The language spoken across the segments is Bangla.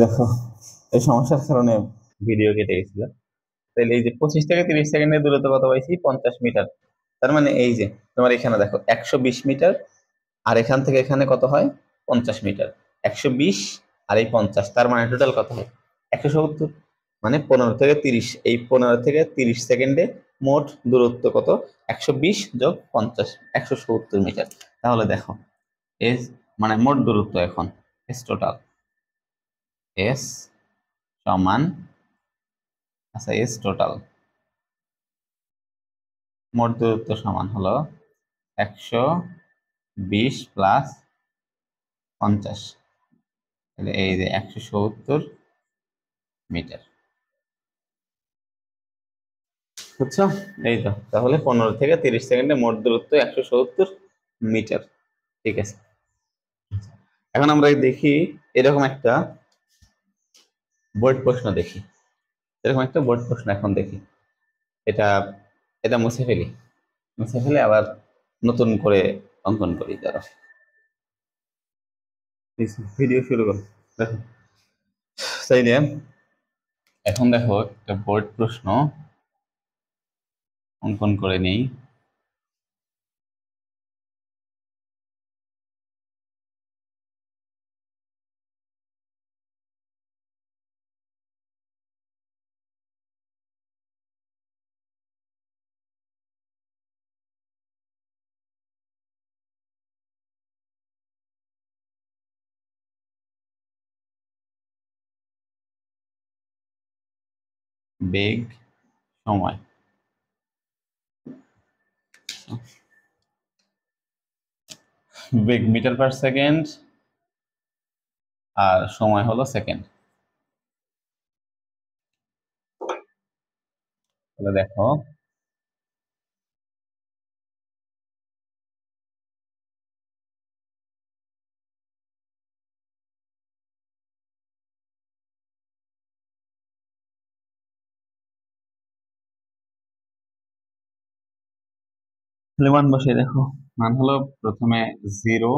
দেখো, এই সমস্যার কারণে ভিডিও কেটে গেছিল। তাহলে এই যে 25 থেকে 30 সেকেন্ডের দূরত্ব কত পাইছি? 50 মিটার। তার মানে এই যে তোমার এখানে দেখো 120 মিটার, আর এখান থেকে এখানে কত হয়? 50 মিটার। 120 আর এই 50, তার মানে টোটাল কত হয়? 170। মানে 15 থেকে 30, এই 15 থেকে 30 সেকেন্ডে মোট দূরত্ব কত? 120 যোগ 50, 170 মিটার। তাহলে দেখো এস মানে মোট দূরত্ব এখন এস টোটাল, এস সমান, আচ্ছা এস টোটাল মোট দূরত্ব সমান হলো 120 প্লাস 50, তাহলে এই যে 170 মিটার। বুঝছো? এই তো, তাহলে 15 থেকে 30 সেকেন্ডে মোট দূরত্ব 170 মিটার। ঠিক আছে, এখন আমরা দেখি এরকম একটা বোর্ড প্রশ্ন দেখি। এরকম একটা বোর্ড প্রশ্ন এখন দেখি। এটা এটা মুছে ফেলি, মুছে ফেলে আবার নতুন করে অঙ্কন করি। যারা ভিডিও শুরু করো, দেখো তাইলে এখন দেখো একটা বোর্ড প্রশ্ন অঙ্কন করে নেই। বেগ, সময়, বেগ মিটার পার সেকেন্ড আর সময় হলো সেকেন্ড। তাহলে দেখো মান বসিয়ে দেখো। মান হলো প্রথমে 0,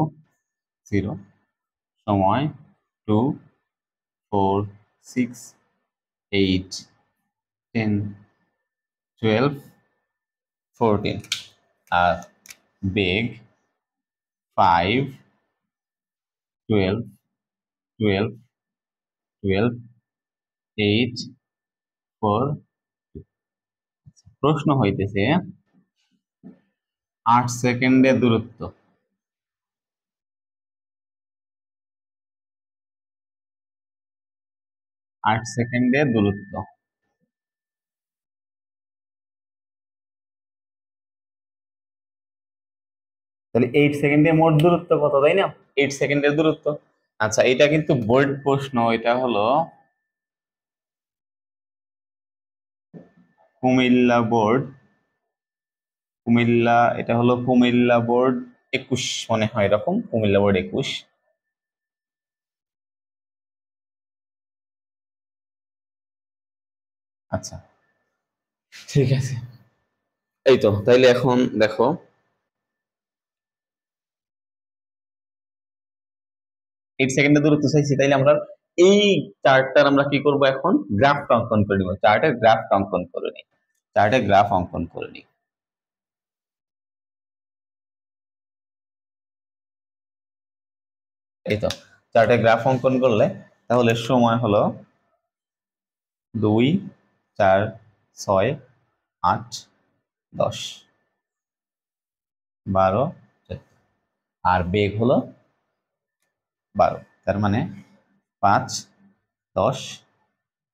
0, সময় 2, 4, 6, 8, 10, 12, 14, আর বেগ 5, 12, 12, 12, 8, 4। প্রশ্ন হইতেছে 8 সেকেন্ডের দূরত্ব, 8 সেকেন্ডের দূরত্ব। তাহলে 8 সেকেন্ডে মোট দূরত্ব কত, তাই না? 8 সেকেন্ডের দূরত্ব। আচ্ছা, এটা কিন্তু বোর্ড প্রশ্ন। এটা হলো কুমিল্লা বোর্ড, কুমিল্লা, এটা হলো কুমিল্লা বোর্ড 21 মনে হয়, এরকম কুমিল্লা বোর্ড 21। আচ্ছা ঠিক আছে, এই তো তাইলে এখন দেখো 8 সেকেন্ডের দূরত্ব চাইছি, তাইলে আমরা এই চার্টটার আমরা কি করব? এখন গ্রাফটা অঙ্কন করে নিব। চার্টের গ্রাফটা অঙ্কন করে নিই, চার্টের গ্রাফ অঙ্কন করে নিই। এই তো, চার্টের গ্রাফ অঙ্কন করলে তাহলে সময় হলো 2, 4, 6, 8, 10, 12, 14, আর বেগ হলো 12। তার মানে 5, 10,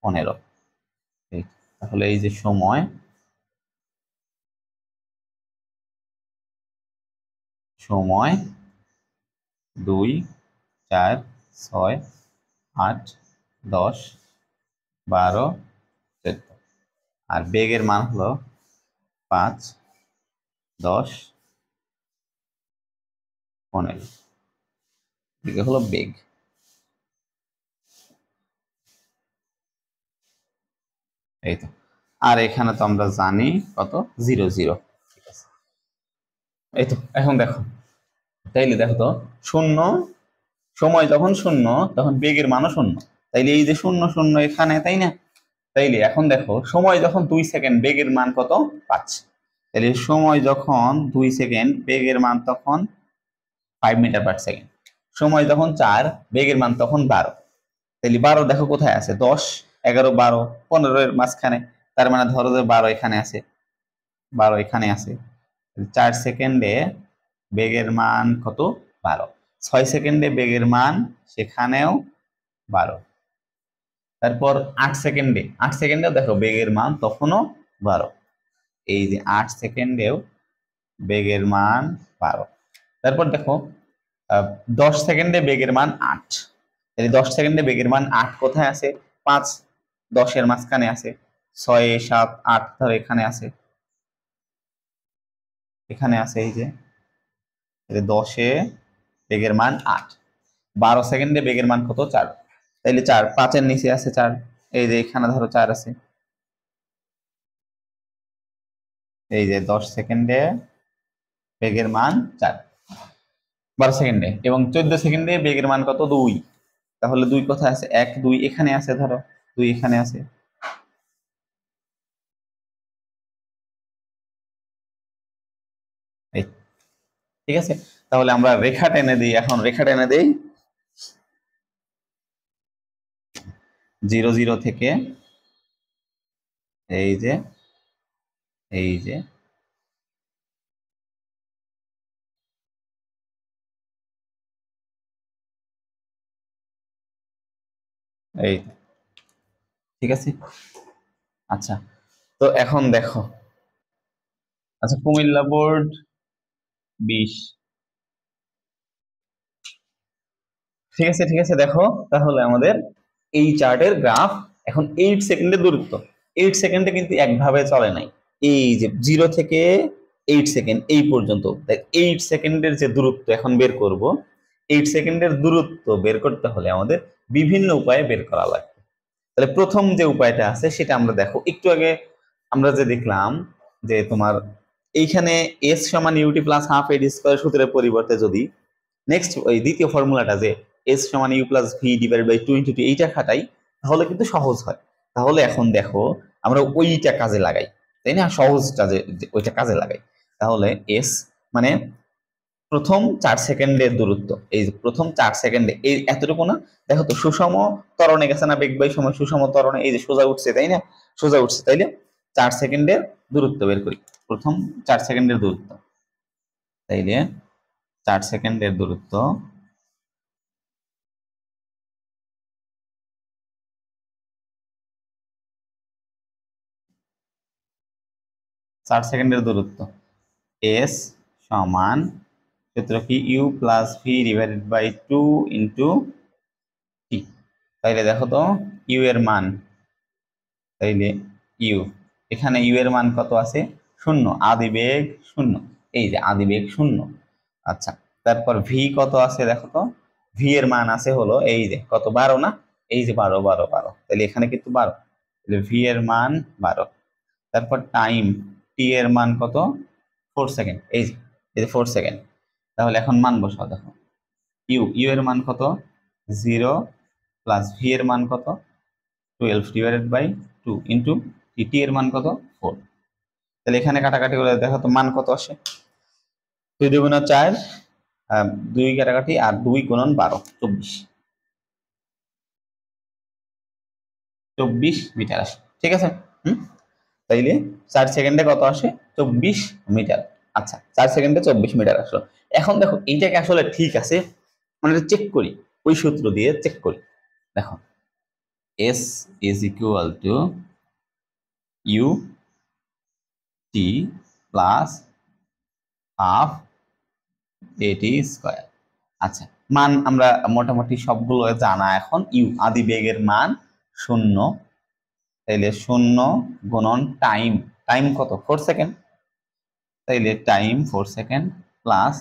15। তাহলে এই যে সময়, সময় 2, 4, 6, 8, 10, 12, 14, আর বেগের মান হলো 5, 10, 15। এদিকে হলো বেগ। এই তো, আর এখানে তো আমরা জানি কত, 0, 0। ঠিক আছে, এই তো এখন দেখো, তাইলে দেখো তো, শূন্য, সময় যখন শূন্য তখন বেগের মানও শূন্য। তাইলে এই যে 0 0 এখানে, তাই না? তাইলে এখন দেখো সময় যখন 2 সেকেন্ড, বেগের মান কত? 5। তাহলে সময় যখন 2 সেকেন্ড, বেগের মান তখন 5 মিটার পার সেকেন্ড। সময় যখন 4, বেগের মান তখন 12। তাহলে 12 দেখো কোথায় আছে? 10, 11, 12, 15 এর মাঝখানে। তার মানে ধরো যে 12 এখানে আছে, 12 এখানে আছে। 4 সেকেন্ডে বেগের মান কত? 12। 6 সেকেন্ডে বেগের মান সেখানেও 12। তারপর 8 সেকেন্ডেও দেখো বেগের মান তখনও 12। এই যে 8 সেকেন্ডেও বেগের মান 12। তারপর দেখো 10 সেকেন্ডে বেগের মান 8। তাহলে 10 সেকেন্ডে বেগের মান 8 কোথায় আছে? 5, 10 এর মাঝখানে আছে। 6, 7, 8 ধরো এখানে আছে, এখানে আছে। এই যে 10-এ বেগের মান 8। 12 সেকেন্ডে বেগের মান কত? 4। তাইলে 4, 5 এর নিচে আছে 4। এই যে এখানে ধরো 4 আছে। এই যে 10 সেকেন্ডে বেগের মান 4, 12 সেকেন্ডে। এবং 14 সেকেন্ডে বেগের মান কত? 2। তাহলে 2 কোথায় আছে? 1, 2 এখানে আছে, ধরো 2 এখানে আছে। এই, ঠিক আছে। তাহলে আমরা রেখা টেনে দিই, এখন রেখা টেনে দিই 0 0 থেকে এই যে, এই যে এই, ঠিক আছে। আচ্ছা, তো এখন দেখো, আচ্ছা কুমিল্লা বোর্ড 20, ঠিক আছে, ঠিক আছে। দেখো তাহলে আমাদের এই চার্টের গ্রাফ এখন 8 সেকেন্ডের দূরত্ব। 8 সেকেন্ডে কিন্তু একভাবে চলে নাই। এই যে 0 থেকে 8 সেকেন্ড এই পর্যন্ত, 8 সেকেন্ডের যে দূরত্ব এখন বের করব, 8 সেকেন্ডের দূরত্ব বের করতে হলে আমাদের বিভিন্ন উপায়ে বের করা লাগবে। তাহলে প্রথম যে উপায়টা আছে সেটা আমরা দেখো, একটু আগে আমরা যে দেখলাম যে তোমার এইখানে এস সমান ইউটি প্লাস হাফ এডি স্কয়ার সূত্রের পরিবর্তে যদি নেক্সট ওই দ্বিতীয় ফর্মুলাটা যে এস সমান u plus v divide by 2 × 2 এইটা খাটাই, তাহলে কিন্তু সহজ হয়। তাহলে এখন দেখো আমরা ওইটা কাজে লাগাই, তাই না? সহজটা যে ওইটা কাজে লাগাই। তাহলে এস মানে প্রথম 4 সেকেন্ডের দূরত্ব, এই যে প্রথম 4 সেকেন্ডে এই এতটুকু না, দেখো তো সুষম ত্বরণে গেছে না? বেগ বাই সময় সুষম ত্বরণে, এই যে সোজা উঠছে, তাই না? সোজা উঠছে। তাইলে 4 সেকেন্ডের দূরত্ব বের করি, প্রথম 4 সেকেন্ডের দূরত্ব। তাইলে 4 সেকেন্ডের দূরত্ব, 4 সেকেন্ডের দূরত্ব এস সমান সূত্র কি? U plus v divided by 2 into t. তাইলে দেখো তো ইউ এর মান, তাইলে ইউ, এখানে ইউ এর মান কত আছে? 0, আদি বেগ 0। এই যে আদি বেগ 0। আচ্ছা, তারপর ভি কত আছে দেখো তো? ভি এর মান আছে হলো এই যে কত? 12 না? এই যে 12 12 12, তাহলে এখানে কিন্তু 12, তাহলে ভি এর মান 12। তারপর টাইম, টি এর মান কত? 4 সেকেন্ড। এই যে 4 সেকেন্ড। তাহলে এখন মান বসাও, দেখো ইউ এর মান কত? 0 প্লাস ভি এর মান কত? 12 ডিভাইডেড বাই 2 ইন্টু টি এর মান কত? 4। তাহলে এখানে কাটাকাটি করে দেখো তো মান কত আসে? 2 2 গুণা 4, 2 কাটাকাটি, আর 2 গুণন 12, 24, 24 মিটার আসে। ঠিক আছে। তাইলে 4 সেকেন্ডে কত আসে? 24 মিটার। আচ্ছা, 4 সেকেন্ডে 24 মিটার আসলো। এখন দেখো এইটাকে আসলে ঠিক আছে, মানে চেক করি, ওই সূত্র দিয়ে চেক করি। দেখো S is equal to U T plus half এটি স্কয়ার। আচ্ছা, মান আমরা মোটামুটি সবগুলো জানা এখন। ইউ আদি বেগের মান 0, তাইলে 0 গুণন টাইম, টাইম কত? 4 সেকেন্ড, তাইলে টাইম 4 সেকেন্ড প্লাস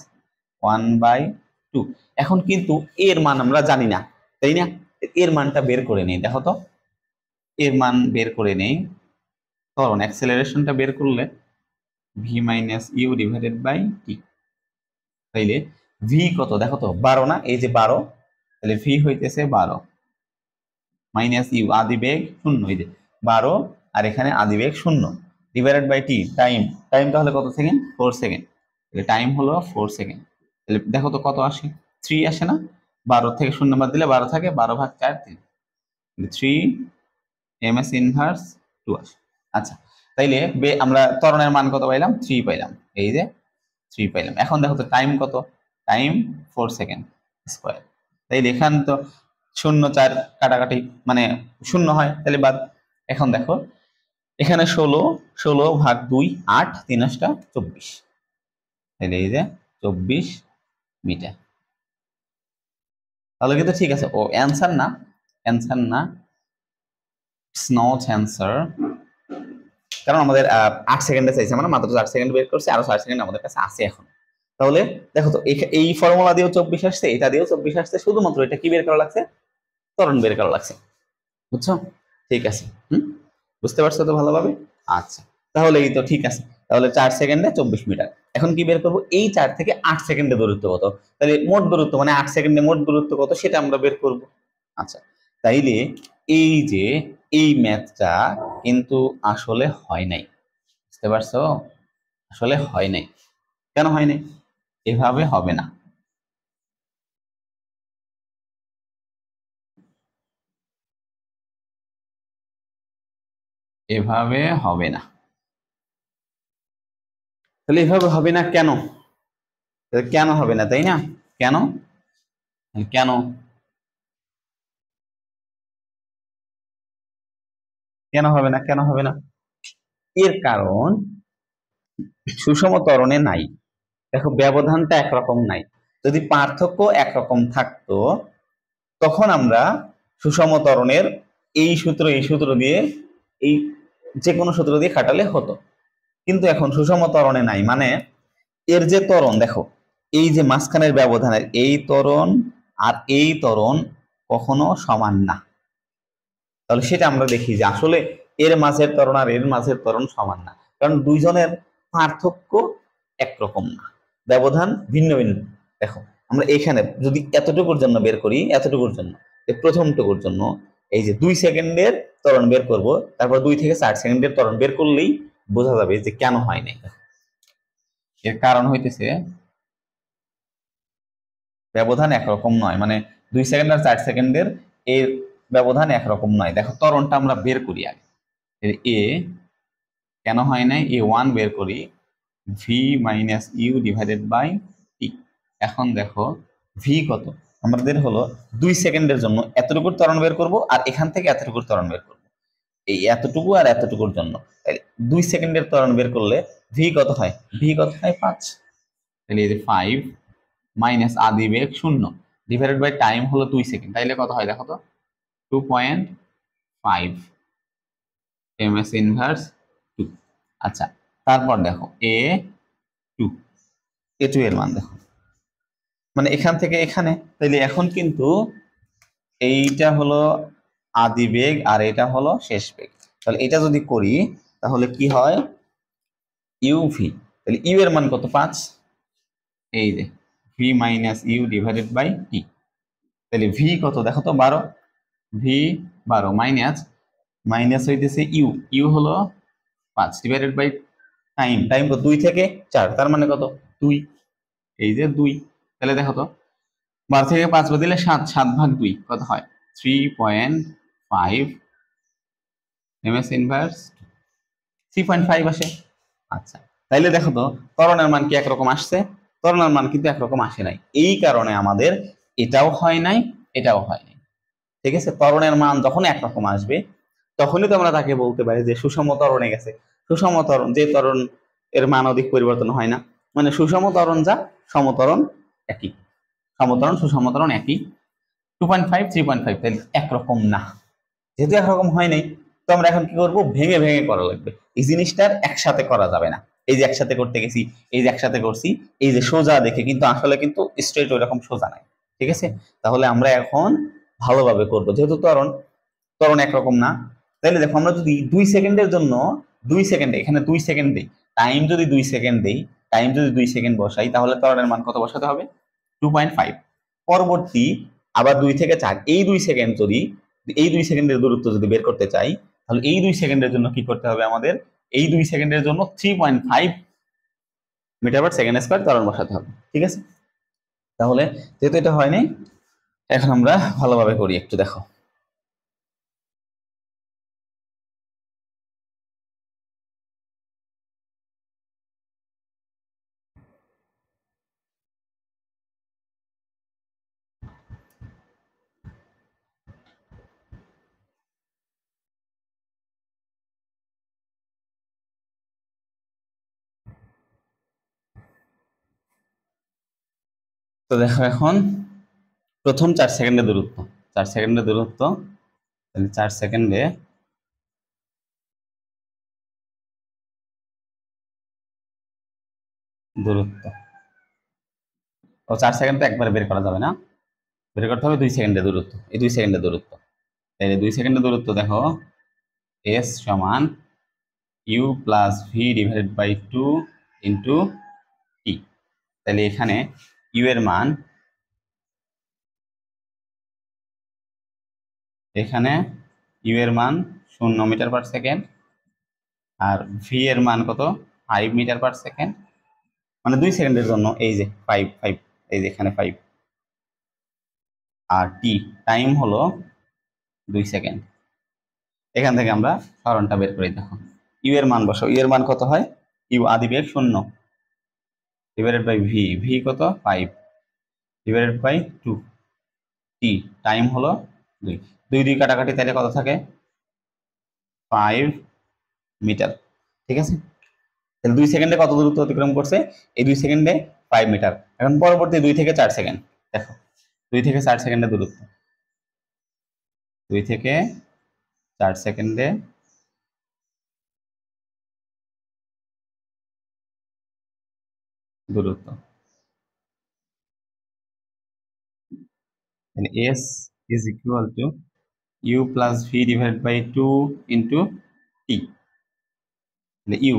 1/2। এখন কিন্তু এর মান আমরা জানি না, তাই না? এর মানটা বের করে নেই, দেখো তো এর মান বের করে নেই। কারণ অ্যাক্সেলারেশনটা বের করলে v minus u divided by t. তাইলে ভি কত দেখো তো? 12 না? এই যে 12, তাহলে ভি হইতেছে 12 মাইনাস ইউ আদি বেগ 0, এই যে 12 আর এখানে আদি বেগ 0 divided by t time, time তাহলে কত সেকেন্ড 4 সেকেন্ড, তাহলে টাইম হলো 4 সেকেন্ড। তাহলে দেখো তো কত আসে 3 আসে না, 12 থেকে 0 বাদ দিলে 12 থাকে, 12 ভাগ 4 3, 3 ms ইনভার্স 2 আসে। আচ্ছা তাইলে আমরা ত্বরণের মান কত পাইলাম 3 পাইলাম, এই যে 3 পাইলাম। এখন দেখো তো টাইম কত, টাইম 4 সেকেন্ড স্কয়ার, তাইলে এখান তো 0 4 কাটাকাটি মানে 0 হয়, তাহলে বাদ। এখন দেখো এখানে 16 ভাগ 2 8 3 8 24, তাহলে এই যে 24 মিটার। তাহলে কিন্তু ঠিক আছে, ও অ্যান্সার না, অ্যান্সার না, ইটস নট অ্যান্সার, কারণ আমাদের 8 সেকেন্ডে চাইছে, আমরা মাত্র 4 সেকেন্ড বের করছি, আরো 4 সেকেন্ড আমাদের কাছে আছে এখন। তাহলে দেখো তো এই ফর্মুলা দিয়েও 24 আসছে, এটা দিয়েও 24 আসছে, শুধুমাত্র এটা কি বের করা লাগছে, ত্বরণ বের করা লাগছে, বুঝছো? ঠিক আছে, বুঝতে পারছো তো ভালোভাবে? আচ্ছা তাহলে এই তো ঠিক আছে, তাহলে 4 সেকেন্ডে 24 মিটার। এখন কি বের করব, এই 4 থেকে 8 সেকেন্ডে দূরত্ব কত, তাহলে মোট দূরত্ব মানে 8 সেকেন্ডে মোট দূরত্ব কত সেটা আমরা বের করব। আচ্ছা তাইলে এই যে এই ম্যাথটা কিন্তু আসলে হয় নাই, বুঝতে পারছো? আসলে হয় নাই, কেন হয় নাই? এভাবে হবে না, এভাবে হবে না। তাহলে এভাবে হবে না কেন? কেন হবে না, তাই না? কেন কেন কেন হবে না, কেন হবে না? এর কারণ সুষম ত্বরণে নাই, দেখো ব্যবধানটা একরকম নাই। যদি পার্থক্য একরকম থাকতো তখন আমরা সুষম ত্বরণের এই সূত্র দিয়ে, এই যে কোনো সূত্র দিয়ে খাটালে হতো, কিন্তু এখন সুষম ত্বরণে নাই, মানে এর যে ত্বরণ দেখো, এই যে মাঝখানের ব্যবধানের এই ত্বরণ আর এই ত্বরণ কখনো সমান না। তাহলে সেটা আমরা দেখি যে আসলে এর মাঝের ত্বরণ আর এর মাঝের ত্বরণ সমান না, কারণ দুইজনের পার্থক্য একরকম না, ব্যবধান ভিন্ন ভিন্ন। দেখো আমরা এখানে যদি এতটুকুর জন্য বের করি, এতটুকুর জন্য প্রথমটুকুর জন্য এই যে 2 সেকেন্ডের ত্বরণ বের করব, তারপর 2 থেকে 4 সেকেন্ডের ত্বরণ বের করলেই বোঝা যাবে যে কেন হয় নাই। এর কারণ হইতেছে ব্যবধান একরকম নয়, মানে 2 সেকেন্ড আর 4 সেকেন্ডের এর ব্যবধান একরকম নয়। দেখো ত্বরণটা আমরা বের করি আগে, এ কেন হয় নাই, a1 বের করি, v minus u divided by t. এখন দেখো ভি কত, আমাদের হলো 2 সেকেন্ডের জন্য এতটুকুর ত্বরণ বের করব, আর এখান থেকে এতটুকুর ত্বরণ বের করব, এই এতটুকু আর এতটুকুর জন্য 2 সেকেন্ডের ত্বরণ বের করলে ভি কত হয়, ভি কত হয় 5, তাহলে এই যে 5 মাইনাস আদি বেগ 0 ডিভাইডেড বাই টাইম হলো 2 সেকেন্ড, তাইলে কত হয় দেখো তো 2.5 ms ইনভার্স 2। আচ্ছা তারপর দেখো a2 এর মান দেখো, মানে এখান থেকে এখানে, তাইলে এখন কিন্তু এইটা হলো আদি বেগ আর এটা হলো শেষ বেগ, তাহলে এটা যদি করি তাহলে কি হয় ইউভি, তাহলে ইউ এর মান কত 5, এই যে v minus u divided by t, তাহলে ভি কত দেখো তো 12, ভি 12 মাইনাস মাইনাস হইতেছে ইউ, ইউ হলো 5 ডিভাইডেড বাই টাইম, টাইম কত 2 থেকে 4, তার মানে কত 2, এই যে 2, তাহলে দেখো তো 12 থেকে 5 বাদ দিলে 7, 7 ভাগ 2 কত হয় 3.5 ms ইনভার্স 3.5 আসে। আচ্ছা তাইলে দেখো তো ত্বরণের মান কি একরকম আসছে, ত্বরণের মান কিন্তু একরকম আসে নাই, এই কারণে আমাদের এটাও হয় নাই এটাও হয় নাই। ঠিক আছে, ত্বরণের মান যখন একরকম আসবে তখনই তো আমরা তাকে বলতে পারি যে সুষম ত্বরণে গেছে। সুষম ত্বরণ যে ত্বরণ এর মান অধিক পরিবর্তন হয় না, মানে সুষম ত্বরণ যা সমত্বরণ একই, সমত্বরণ সুষম ত্বরণ একই, 2.5 3.5 তাহলে একরকম না। যেহেতু একরকম হয় নাই তো আমরা এখন কি করব, ভেঙে ভেঙে করা লাগবে, এই জিনিসটার একসাথে করা যাবে না। এই যে একসাথে করতে গেছি, এই যে একসাথে করছি, এই যে সোজা দেখে কিন্তু আসলে কিন্তু স্ট্রেট ওইরকম সোজা নাই। ঠিক আছে, তাহলে আমরা এখন ভালোভাবে করব, যেহেতু ত্বরণ ত্বরণ একরকম না। তাহলে দেখো আমরা যদি 2 সেকেন্ডের জন্য 2 সেকেন্ড, এখানে 2 সেকেন্ড দেই, টাইম যদি 2 সেকেন্ড দেই, টাইম যদি 2 সেকেন্ড বসাই, তাহলে ত্বরণের মান কত বসাতে হবে 2.5। পরবর্তী আবার 2 থেকে 4, এই 2 সেকেন্ড যদি এই 2 সেকেন্ডের দূরত্ব যদি বের করতে চাই, তাহলে এই 2 সেকেন্ডের জন্য কি করতে হবে আমাদের? এই 2 সেকেন্ডের জন্য 3.5 মিটার পার সেকেন্ড স্কয়ার ত্বরণ বসাতে হবে। ঠিক আছে, তাহলে যেহেতু এটা হয়নি, এখন আমরা ভালোভাবে করি, একটু দেখো। তো দেখো এখন প্রথম 4 সেকেন্ডের দূরত্ব, 4 সেকেন্ডের দূরত্ব, তাহলে 4 সেকেন্ডে দূরত্ব, ও 4 সেকেন্ড তো একবারে বের করা যাবে না, বের করতে হবে 2 সেকেন্ডের দূরত্ব। এই 2 সেকেন্ডের দূরত্ব, তাহলে 2 সেকেন্ডের দূরত্ব দেখো s সমান u প্লাস v divided by 2 into t. তাহলে এখানে u এর মান, এখানে u এর মান 0 মিটার পার সেকেন্ড, আর ভি এর মান কত? 5 মিটার পার সেকেন্ড, মানে 2 সেকেন্ডের জন্য এই যে 5, এই যে এখানে 5, আর টি টাইম হলো 2 সেকেন্ড। এখান থেকে আমরা সরণটা বের করে দেখো, ইউ এর মান বসো, ইউ এর মান কত হয়? ইউ আদি বেগ 0 ডিভাইডেড বাই ভি, ভি কত? 5 ডিভাইডেড বাই 2, টি টাইম হলো 2, 2 কাটাকাটি, তাহলে কত থাকে? 5 মিটার। ঠিক আছে, তাহলে 2 সেকেন্ডে কত দূরত্ব অতিক্রম করছে? এই 2 সেকেন্ডে 5 মিটার। এখন পরবর্তী 2 থেকে 4 সেকেন্ড দেখো, 2 থেকে 4 সেকেন্ডের দূরত্ব, 2 থেকে 4 সেকেন্ডে দূরত্ব, তাহলে s is equal to u plus v divided by 2 into t, তাহলে u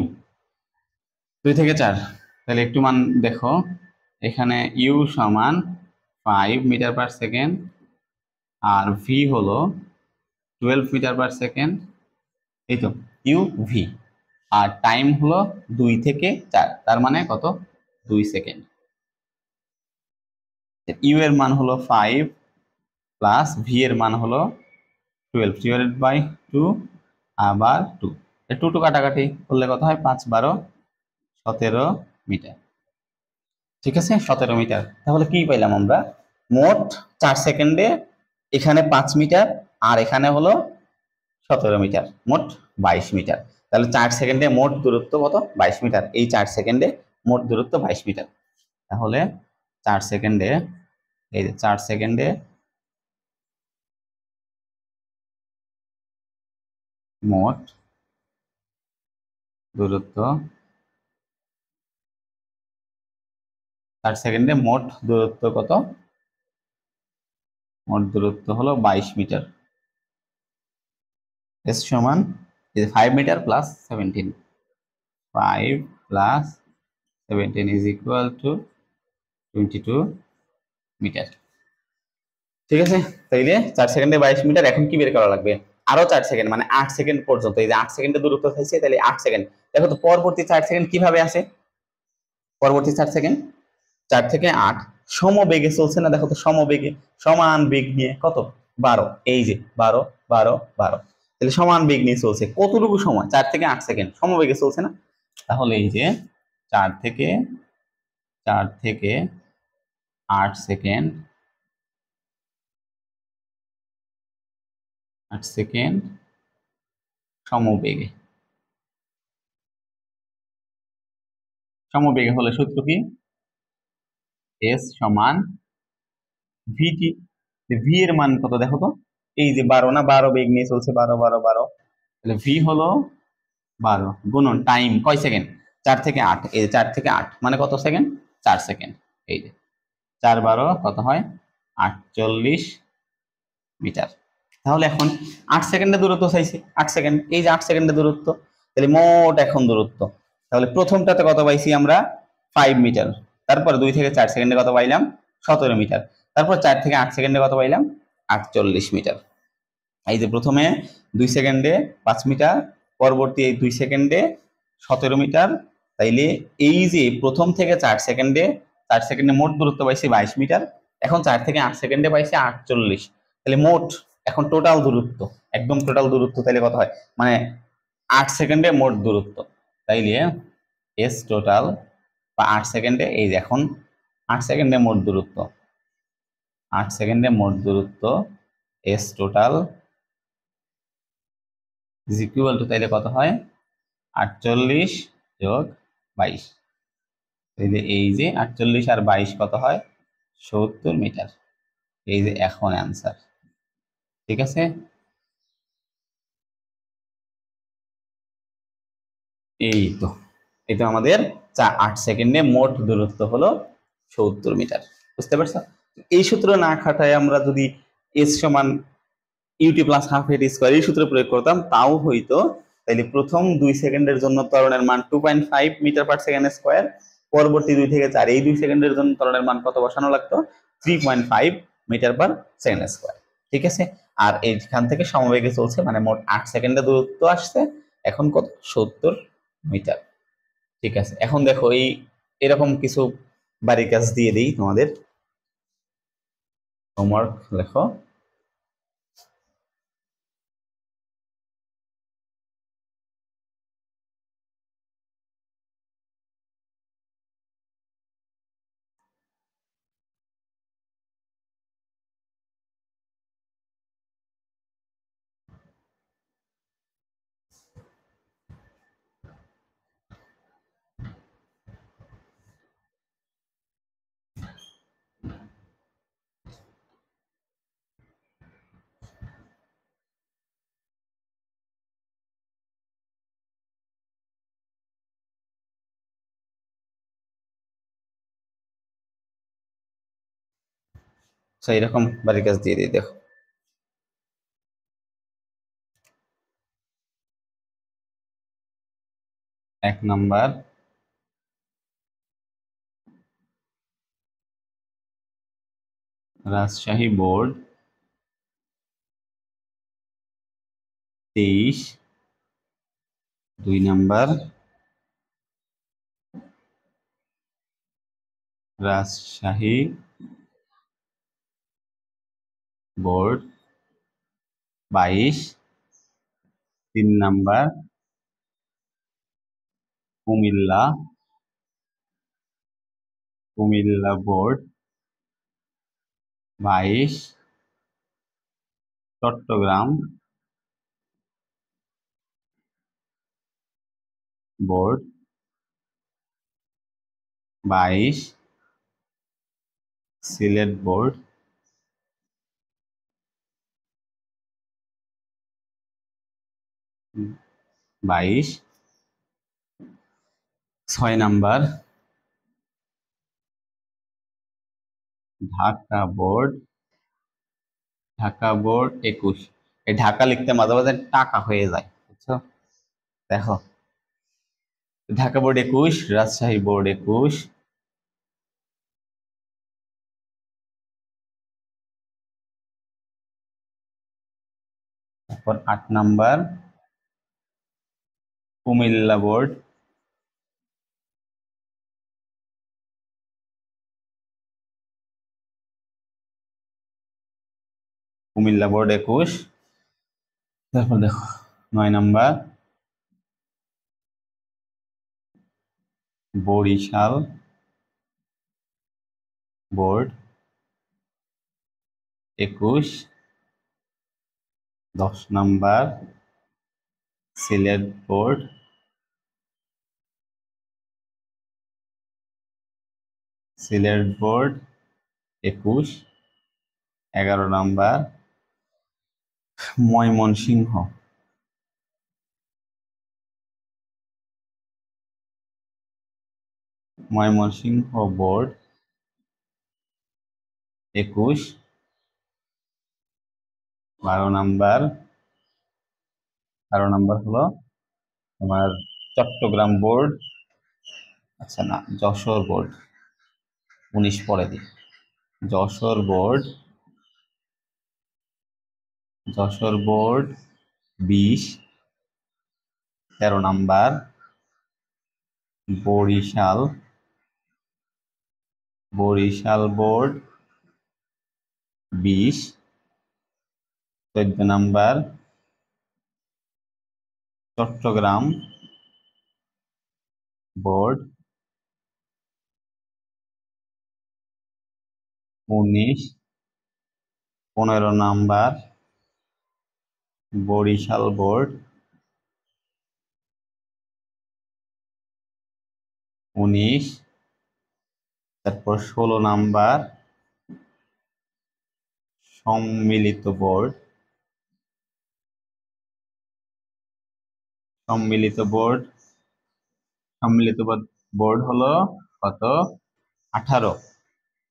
2 থেকে 4, তাহলে একটু মান দেখো, এখানে u সমান 5 মিটার পার সেকেন্ড, আর v হলো 12 মিটার পার সেকেন্ড, এই তো ইউ ভি, আর টাইম হলো 2 থেকে 4, তার মানে কত? 2 সেকেন্ড। ইউ এর মান হলো 5 প্লাস ভি এর মান হলো 12 ডিভাইডেড বাই 2, আবার 2, 2 কাটাকাটি করলে কত হয়? 5 12 17 মিটার। ঠিক আছে, 17 মিটার। তাহলে কি পেলাম আমরা? মোট 4 সেকেন্ডে এখানে 5 মিটার, আর এখানে হলো 17 মিটার, মোট 22 মিটার। তাহলে 4 সেকেন্ডে মোট দূরত্ব কত? 22 মিটার। এই 4 সেকেন্ডে মোট দূরত্ব 22 মিটার। তাহলে 4 সেকেন্ডে, এই যে 4 সেকেন্ডে মোট দূরত্ব, 4 সেকেন্ডে মোট দূরত্ব কত? মোট দূরত্ব হলো 22 মিটার। এস সমান 5 metre plus 17, 5 plus 17 is equal to 22 metre. ঠিক আছে, তাইলে 4 সেকেন্ডে 22 মিটার। এখন কি বের করা লাগবে? আরো 4 সেকেন্ড, মানে 8 সেকেন্ড পর্যন্ত। এই যে 8 সেকেন্ডের দূরত্ব থাকছে, তাহলে 8 সেকেন্ড। দেখো তো পরবর্তী 4 সেকেন্ড কিভাবে আসে? পরবর্তী 4 সেকেন্ড 4 থেকে 8 সমবেগে চলছে না? দেখো তো সমবেগে, সমান বেগ নিয়ে, কত? 12, এই যে 12 12 12, তাহলে সমান বেগ নিয়ে চলছে। কতটুকু সময়? 4 থেকে 8 সেকেন্ড সমবেগে চলছে না? তাহলে এই যে 4 থেকে 8 সেকেন্ড, 8 সেকেন্ড সমবেগে, সমবেগে হলে সূত্র কি? এস সমান ভিটি। ভি এর মান কত দেখো তো? এই যে 12 না, 12 বেগ নিয়ে চলছে, 12 12 12, তাহলে ভি হলো 12 গুণন টাইম কয় সেকেন্ড? 4 থেকে 8, এই যে 4 থেকে 8 মানে কত সেকেন্ড? 4 সেকেন্ড। এই যে 4 12 কত হয়? 48 মিটার। তাহলে এখন 8 সেকেন্ডের দূরত্ব চাইছে, 8 সেকেন্ড, এই যে 8 সেকেন্ডের দূরত্ব, তাহলে মোট এখন দূরত্ব, তাহলে প্রথমটাতে কত পাইছি আমরা? 5 মিটার। তারপর 2 থেকে 4 সেকেন্ডে কত পাইলাম? 17 মিটার। তারপর 4 থেকে 8 সেকেন্ডে কত পাইলাম? 48 মিটার। এই যে প্রথমে 2 সেকেন্ডে 5 মিটার, পরবর্তী এই 2 সেকেন্ডে 17 মিটার। তাইলে এই যে প্রথম থেকে 4 সেকেন্ডে মোট দূরত্ব পাইছি 22 মিটার, এখন 4 থেকে 8 সেকেন্ডে পাইছি 48। তাহলে মোট এখন টোটাল দূরত্ব, একদম টোটাল দূরত্ব তাইলে কত হয়, মানে 8 সেকেন্ডে মোট দূরত্ব। তাইলে এস টোটাল বা 8 সেকেন্ডে, এই যে এখন 8 সেকেন্ডে মোট দূরত্ব, 8 সেকেন্ডে মোট দূরত্ব S total is equal two, তাইলে কত হয় 48 যোগ 22। তাইলে এই যে 48 আর 22 কত হয় 70 মিটার। এই যে এখন অ্যান্সার। ঠিক আছে, এই তো, এই তো আমাদের 8 সেকেন্ডে মোট দূরত্ব হলো 70 মিটার। বুঝতে পারছো? এই সূত্র না খাটায় আমরা যদি এস সমান ইউটি প্লাস হাফ এটি স্কোয়ার এই সূত্র প্রয়োগ করতাম তাও হইতো। তাইলে প্রথম 2 সেকেন্ডের জন্য ত্বরণের মান 2.5 মিটার পার সেকেন্ড স্কোয়ার, পরবর্তী 2 থেকে 4 এই 2 সেকেন্ডের জন্য ত্বরণের মান কত বসানো লাগতো, 3.5 মিটার পার সেকেন্ড স্কোয়ার। ঠিক আছে, আর এইখান থেকে সমবেগে চলছে, মানে মোট 8 সেকেন্ডে দূরত্ব আসছে, এখন কত 70 মিটার। ঠিক আছে, এখন দেখো এই এরকম কিছু বাড়ির কাজ দিয়ে দিই তোমাদের, হোমওয়ার্ক লেখো। এরকম বাড়ির কাজ দিয়ে দিই, দেখো। 1 number, Rajshahi board 23। 2 number, Rajshahi board 22। 3 number, Comilla board 22। Chittagong board 22। Sylhet board 22। 6 number, Dhaka board 21। এই ঢাকা লিখতে মাঝে মাঝে টাকা হয়ে যায়, বুঝছো? দেখো, ঢাকা বোর্ড 21, রাজশাহী বোর্ড 21। তারপর 8 নাম্বার, কুমিল্লা বোর্ড 21। তারপর দেখো 9 number, Barisal board 21। 10 number, Sylhet board 21। 11 number, Mymensingh board 21। 12 number, হলো তোমার চট্টগ্রাম বোর্ড, আচ্ছা না, যশোর বোর্ড 19 পরে দিই। Jessore board Jessore board 20, 13 number. Barisal board 20, 14 number. Chittagong board 19, 15 number. Barisal board 19, তারপর 16 নাম্বার। সম্মিলিত বোর্ড হলো কত? 18।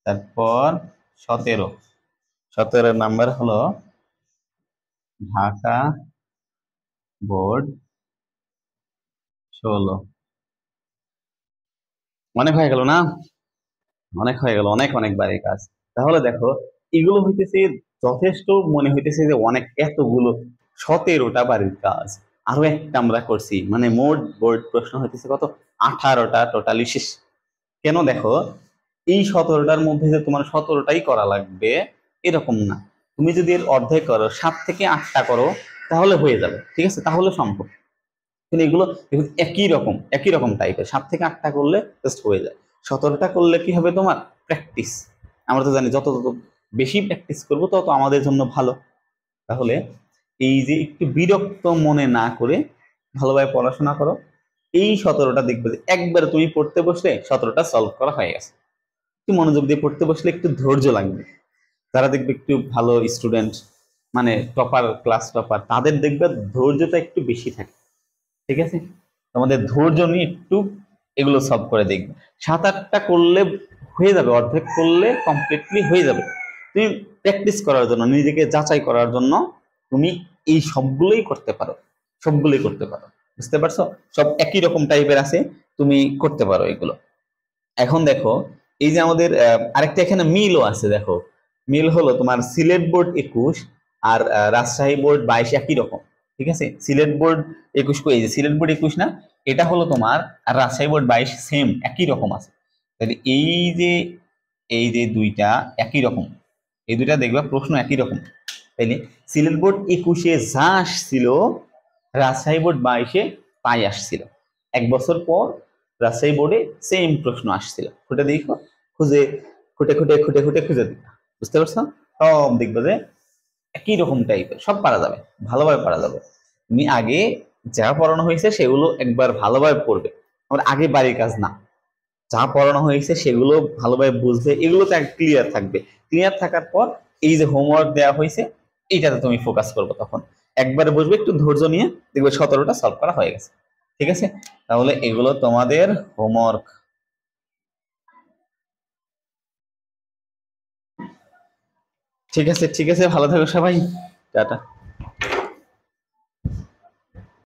তারপর 17 নাম্বার হলো ঢাকা বোর্ড 16। অনেক হয়ে গেল না? অনেক হয়ে গেল, অনেক অনেক বাড়ির কাজ। তাহলে দেখো, এগুলো হইতেছে যথেষ্ট, মনে হইতেছে যে অনেক, এতগুলো 17টা বাড়ির কাজ। আরো একটা আমরা করছি, মানে মোট বোর্ড প্রশ্ন হইতেছে কত? 18টা টোটালি শেষ। কেন দেখো, এই 17টার মধ্যে যে তোমার 17টাই করা লাগবে এরকম না। তুমি যদি এর অর্ধেক করো, 7 থেকে 8টা করো, তাহলে হয়ে যাবে, ঠিক আছে, তাহলে সম্ভব। কিন্তু এগুলো একই রকম টাইপের, 7 থেকে 8টা করলে জাস্ট হয়ে যায়। 17টা করলে কি হবে তোমার? প্র্যাকটিস। আমরা তো জানি যত তত বেশি প্র্যাকটিস করবো তত আমাদের জন্য ভালো। তাহলে এই যে একটু বিরক্ত মনে না করে ভালোভাবে পড়াশোনা করো। এই 17টা দেখবে যে একবার তুমি পড়তে বসলে 17টা সলভ করা হয়ে গেছে। একটু মনোযোগ দিয়ে পড়তে বসলে একটু ধৈর্য লাগবে। যারা দেখবে একটু ভালো স্টুডেন্ট, মানে টপার, ক্লাস টপার, তাদের দেখবে ধৈর্যটা একটু বেশি থাকে, ঠিক আছে। তোমাদের ধৈর্য নিয়ে একটু এগুলো সলভ করে দেখবে। 7-8টা করলে হয়ে যাবে, অর্ধেক করলে কমপ্লিটলি হয়ে যাবে। তুমি প্র্যাকটিস করার জন্য, নিজেকে যাচাই করার জন্য তুমি এই সবগুলোই করতে পারো, বুঝতে পারছো? সব একই রকম টাইপের আছে, তুমি করতে পারো এগুলো। এখন দেখো, এই যে আমাদের আরেকটা এখানে মিলও আছে। দেখো, মিল হলো তোমার সিলেট বোর্ড 21 আর রাজশাহী বোর্ড 22 একই রকম, ঠিক আছে। সিলেট বোর্ড 21, এই যে সিলেট বোর্ড 21 না, এটা হলো তোমার, আর রাজশাহী বোর্ড 22 সেম একই রকম আছে। তাহলে এই যে দুইটা একই রকম, এই দুইটা দেখবা প্রশ্ন একই রকম। তাইলে সিলেট বোর্ড 21-এ যা আসছিল, রাজশাহী বোর্ড 22-এ তাই আসছিল। 1 বছর পর রাজশাহী বোর্ডে সেম প্রশ্ন আসছিল। খুঁটে দেখো, খুঁটে খুঁজে দিবা, বুঝতে পারছো? সব দেখবে যে একই রকম টাইপের, সব পারা যাবে, ভালোভাবে পারা যাবে। তুমি আগে যা পড়ানো হয়েছে সেগুলো একবার ভালোভাবে পড়বে। আমার আগে বাড়ির কাজ না, যা পড়ানো হয়েছে সেগুলো ভালোভাবে বুঝবে, এগুলোতে ক্লিয়ার থাকবে। ক্লিয়ার থাকার পর এই যে হোমওয়ার্ক দেওয়া হয়েছে এইটাতে তুমি ফোকাস করবে। তখন একবারে বুঝবে, একটু ধৈর্য নিয়ে দেখবে 17টা সলভ করা হয়ে গেছে, ঠিক আছে। তাহলে এগুলো তোমাদের হোমওয়ার্ক। ঠিক আছে, ভালো থাকো সবাই, টাটা।